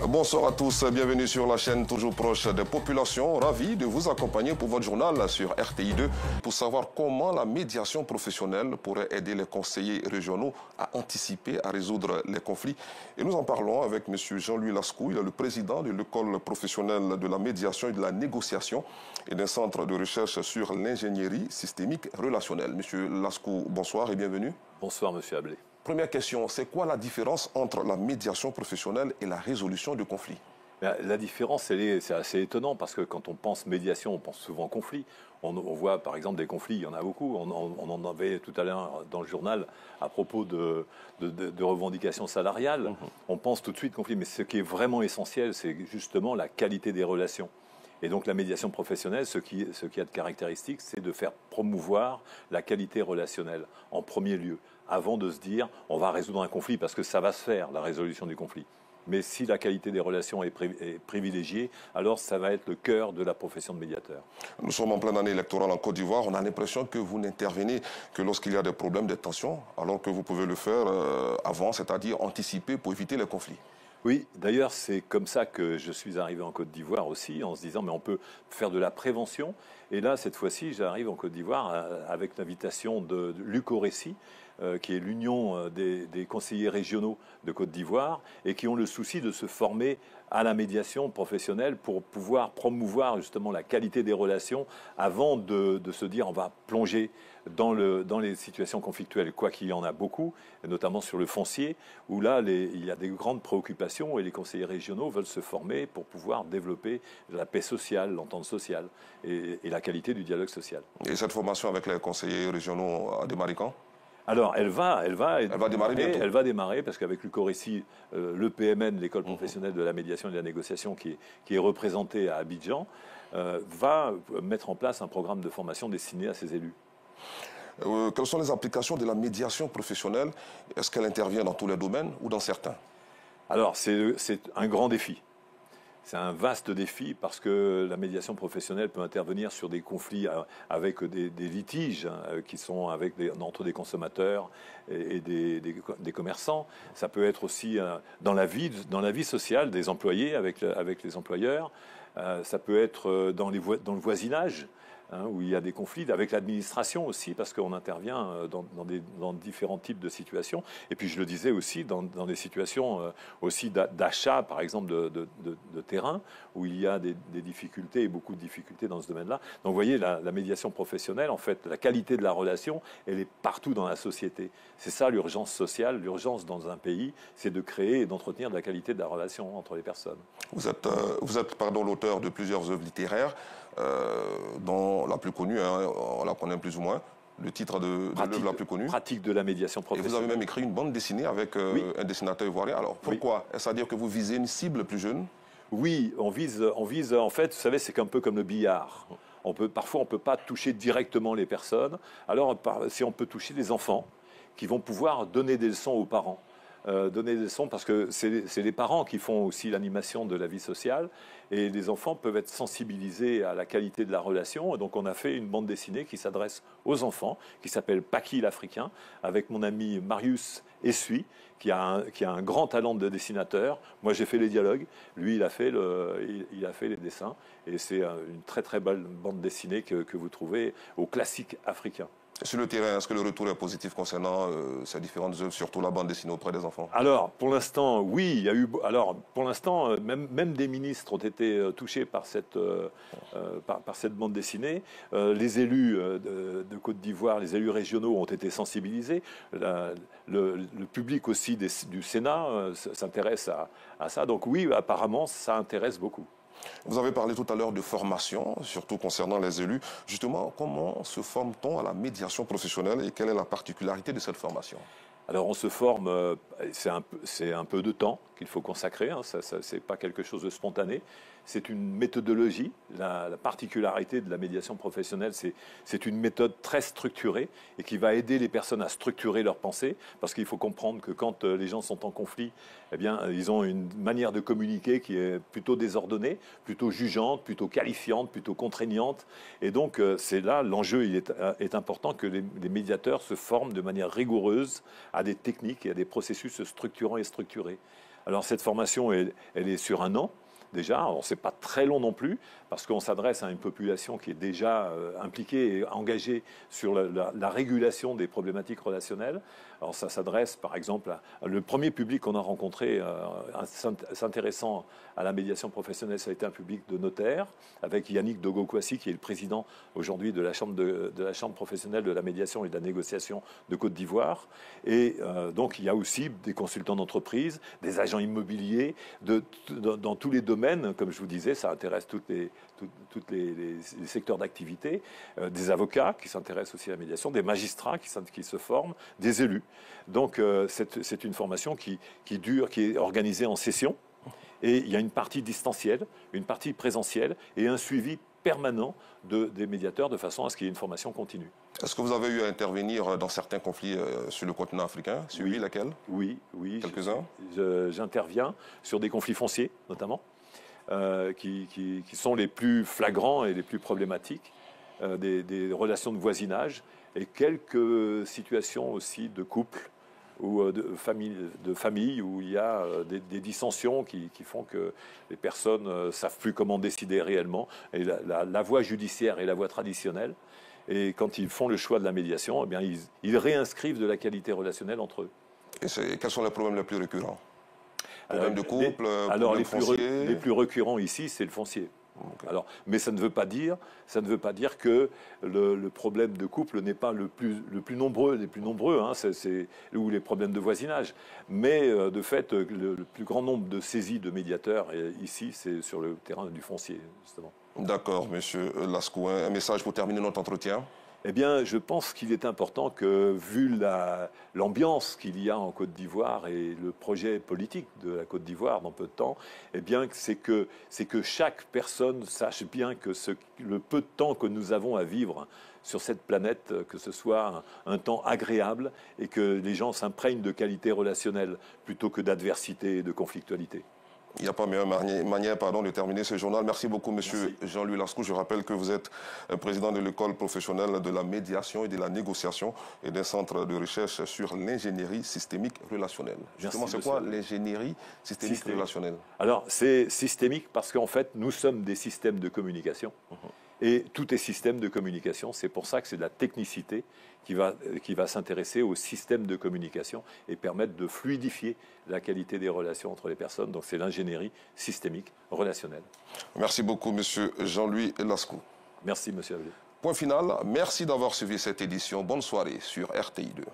Bonsoir à tous, bienvenue sur la chaîne toujours proche des populations. Ravi de vous accompagner pour votre journal sur RTI2 pour savoir comment la médiation professionnelle pourrait aider les conseillers régionaux à anticiper, à résoudre les conflits. Et nous en parlons avec M. Jean-Louis Lascou, il est le président de l'école professionnelle de la médiation et de la négociation et d'un centre de recherche sur l'ingénierie systémique relationnelle. M. Lascou, bonsoir et bienvenue. Bonsoir, M. Ablé. Première question, c'est quoi la différence entre la médiation professionnelle et la résolution de conflits? La différence, c'est assez étonnant parce que quand on pense médiation, on pense souvent conflit. On voit par exemple des conflits, il y en a beaucoup. On en avait tout à l'heure dans le journal à propos de revendications salariales. On pense tout de suite conflit. Mais ce qui est vraiment essentiel, c'est justement la qualité des relations. Et donc la médiation professionnelle, ce qui a de caractéristique, c'est de faire promouvoir la qualité relationnelle en premier lieu, avant de se dire on va résoudre un conflit, parce que ça va se faire, la résolution du conflit. Mais si la qualité des relations est privilégiée, alors ça va être le cœur de la profession de médiateur. Nous sommes en pleine année électorale en Côte d'Ivoire. On a l'impression que vous n'intervenez que lorsqu'il y a des problèmes, des tensions, alors que vous pouvez le faire avant, c'est-à-dire anticiper pour éviter les conflits. Oui, d'ailleurs, c'est comme ça que je suis arrivé en Côte d'Ivoire aussi, en se disant, mais on peut faire de la prévention. Et là, cette fois-ci, j'arrive en Côte d'Ivoire avec l'invitation de l'UCORECI, qui est l'union des conseillers régionaux de Côte d'Ivoire, et qui ont le souci de se former à la médiation professionnelle pour pouvoir promouvoir justement la qualité des relations avant de se dire on va plonger dans les situations conflictuelles, quoi qu'il y en a beaucoup, et notamment sur le foncier, où là, il y a des grandes préoccupations et les conseillers régionaux veulent se former pour pouvoir développer la paix sociale, l'entente sociale et la qualité du dialogue social. Et cette formation avec les conseillers régionaux a démarré quand ? Alors, elle va démarrer parce qu'avec l'UCORECI, le PMN, l'école professionnelle de la médiation et de la négociation, qui est représentée à Abidjan, va mettre en place un programme de formation destiné à ses élus. Quelles sont les applications de la médiation professionnelle? Est-ce qu'elle intervient dans tous les domaines ou dans certains? Alors, c'est un grand défi. C'est un vaste défi parce que la médiation professionnelle peut intervenir sur des conflits avec des litiges qui sont entre des consommateurs et des commerçants. Ça peut être aussi dans la vie sociale des employés avec les employeurs. Ça peut être dans le voisinage, où il y a des conflits, avec l'administration aussi, parce qu'on intervient dans différents types de situations. Et puis je le disais aussi, dans des situations aussi d'achat, par exemple, de terrain, où il y a des difficultés et beaucoup de difficultés dans ce domaine-là. Donc vous voyez, la médiation professionnelle, en fait, la qualité de la relation, elle est partout dans la société. C'est ça l'urgence sociale, l'urgence dans un pays, c'est de créer et d'entretenir de la qualité de la relation entre les personnes. Vous êtes l'auteur de plusieurs œuvres littéraires, dont la plus connue, on la connaît plus ou moins, le titre de l'œuvre la plus connue. Pratique de la médiation professionnelle. Et vous avez même écrit une bande dessinée avec un dessinateur ivoirien. Alors pourquoi? Est-ce à dire que vous visez une cible plus jeune? Oui, on vise, en fait, vous savez, c'est un peu comme le billard. Parfois, on ne peut pas toucher directement les personnes. Alors, si on peut toucher les enfants, qui vont pouvoir donner des leçons aux parents. Donner des leçons parce que c'est les parents qui font aussi l'animation de la vie sociale et les enfants peuvent être sensibilisés à la qualité de la relation. Et donc on a fait une bande dessinée qui s'adresse aux enfants, qui s'appelle Paki l'Africain, avec mon ami Marius Essuie, qui a un grand talent de dessinateur. Moi j'ai fait les dialogues, lui il a fait les dessins et c'est une très très belle bande dessinée que vous trouvez au classique africain. Sur le terrain, est-ce que le retour est positif concernant ces différentes œuvres, surtout la bande dessinée auprès des enfants? Alors, pour l'instant, oui, il y a eu. Alors, pour l'instant, même des ministres ont été touchés par cette bande dessinée. Les élus de Côte d'Ivoire, les élus régionaux ont été sensibilisés. Le public aussi du Sénat s'intéresse à ça. Donc oui, apparemment, ça intéresse beaucoup. Vous avez parlé tout à l'heure de formation, surtout concernant les élus. Justement, comment se forme-t-on à la médiation professionnelle et quelle est la particularité de cette formation? Alors on se forme, c'est un peu de temps qu'il faut consacrer, ce n'est pas quelque chose de spontané. C'est une méthodologie. La particularité de la médiation professionnelle, c'est une méthode très structurée et qui va aider les personnes à structurer leurs pensées. Parce qu'il faut comprendre que quand les gens sont en conflit, eh bien, ils ont une manière de communiquer qui est plutôt désordonnée, plutôt jugeante, plutôt qualifiante, plutôt contraignante. Et donc, c'est là, l'enjeu est important que les médiateurs se forment de manière rigoureuse à des techniques et à des processus structurants et structurés. Alors cette formation, elle est sur un an. Déjà, alors c'est pas très long non plus, parce qu'on s'adresse à une population qui est déjà impliquée et engagée sur la régulation des problématiques relationnelles. Alors ça s'adresse par exemple le premier public qu'on a rencontré s'intéressant à la médiation professionnelle, ça a été un public de notaires, avec Yannick Dogo-Kwasi, qui est le président aujourd'hui de la chambre professionnelle de la médiation et de la négociation de Côte d'Ivoire. Et donc il y a aussi des consultants d'entreprise, des agents immobiliers, dans tous les domaines, comme je vous disais, ça intéresse tous les secteurs d'activité, des avocats qui s'intéressent aussi à la médiation, des magistrats qui se forment, des élus. Donc c'est une formation qui dure, qui est organisée en sessions, et il y a une partie distancielle, une partie présentielle et un suivi permanent des médiateurs de façon à ce qu'il y ait une formation continue. Est-ce que vous avez eu à intervenir dans certains conflits sur le continent africain? Oui, laquelle? Oui. Quelques-uns? J'interviens sur des conflits fonciers, notamment, qui sont les plus flagrants et les plus problématiques, des relations de voisinage et quelques situations aussi de couple ou de famille où il y a des dissensions qui font que les personnes ne savent plus comment décider réellement. Et la voie judiciaire et la voie traditionnelle. Et quand ils font le choix de la médiation, eh bien, ils réinscrivent de la qualité relationnelle entre eux. Et quels sont les problèmes les plus récurrents? Problèmes de couple, alors foncier? les plus récurrents ici, c'est le foncier. Okay. Alors, mais ça ne veut pas dire que le problème de couple n'est pas le plus nombreux, hein, ou les problèmes de voisinage. Mais de fait, le plus grand nombre de saisies de médiateurs ici, c'est sur le terrain du foncier, justement. D'accord, Monsieur Lascou. Un message pour terminer notre entretien? Eh bien, je pense qu'il est important que, vu l'ambiance qu'il y a en Côte d'Ivoire et le projet politique de la Côte d'Ivoire dans peu de temps, eh bien, c'est que chaque personne sache bien que le peu de temps que nous avons à vivre sur cette planète, que ce soit un temps agréable et que les gens s'imprègnent de qualité relationnelle plutôt que d'adversité et de conflictualité. Il n'y a pas meilleure manière de terminer ce journal. Merci beaucoup, Monsieur Jean-Louis Lascou. Je rappelle que vous êtes président de l'école professionnelle de la médiation et de la négociation et d'un centre de recherche sur l'ingénierie systémique relationnelle. Justement, c'est quoi l'ingénierie systémique relationnelle? Alors, c'est systémique parce qu'en fait, nous sommes des systèmes de communication. Et tout est système de communication. C'est pour ça que c'est de la technicité qui va s'intéresser au système de communication et permettre de fluidifier la qualité des relations entre les personnes. Donc c'est l'ingénierie systémique relationnelle. Merci beaucoup, Monsieur Jean-Louis Lascou. Merci, Monsieur Ablé. Point final. Merci d'avoir suivi cette édition. Bonne soirée sur RTI2.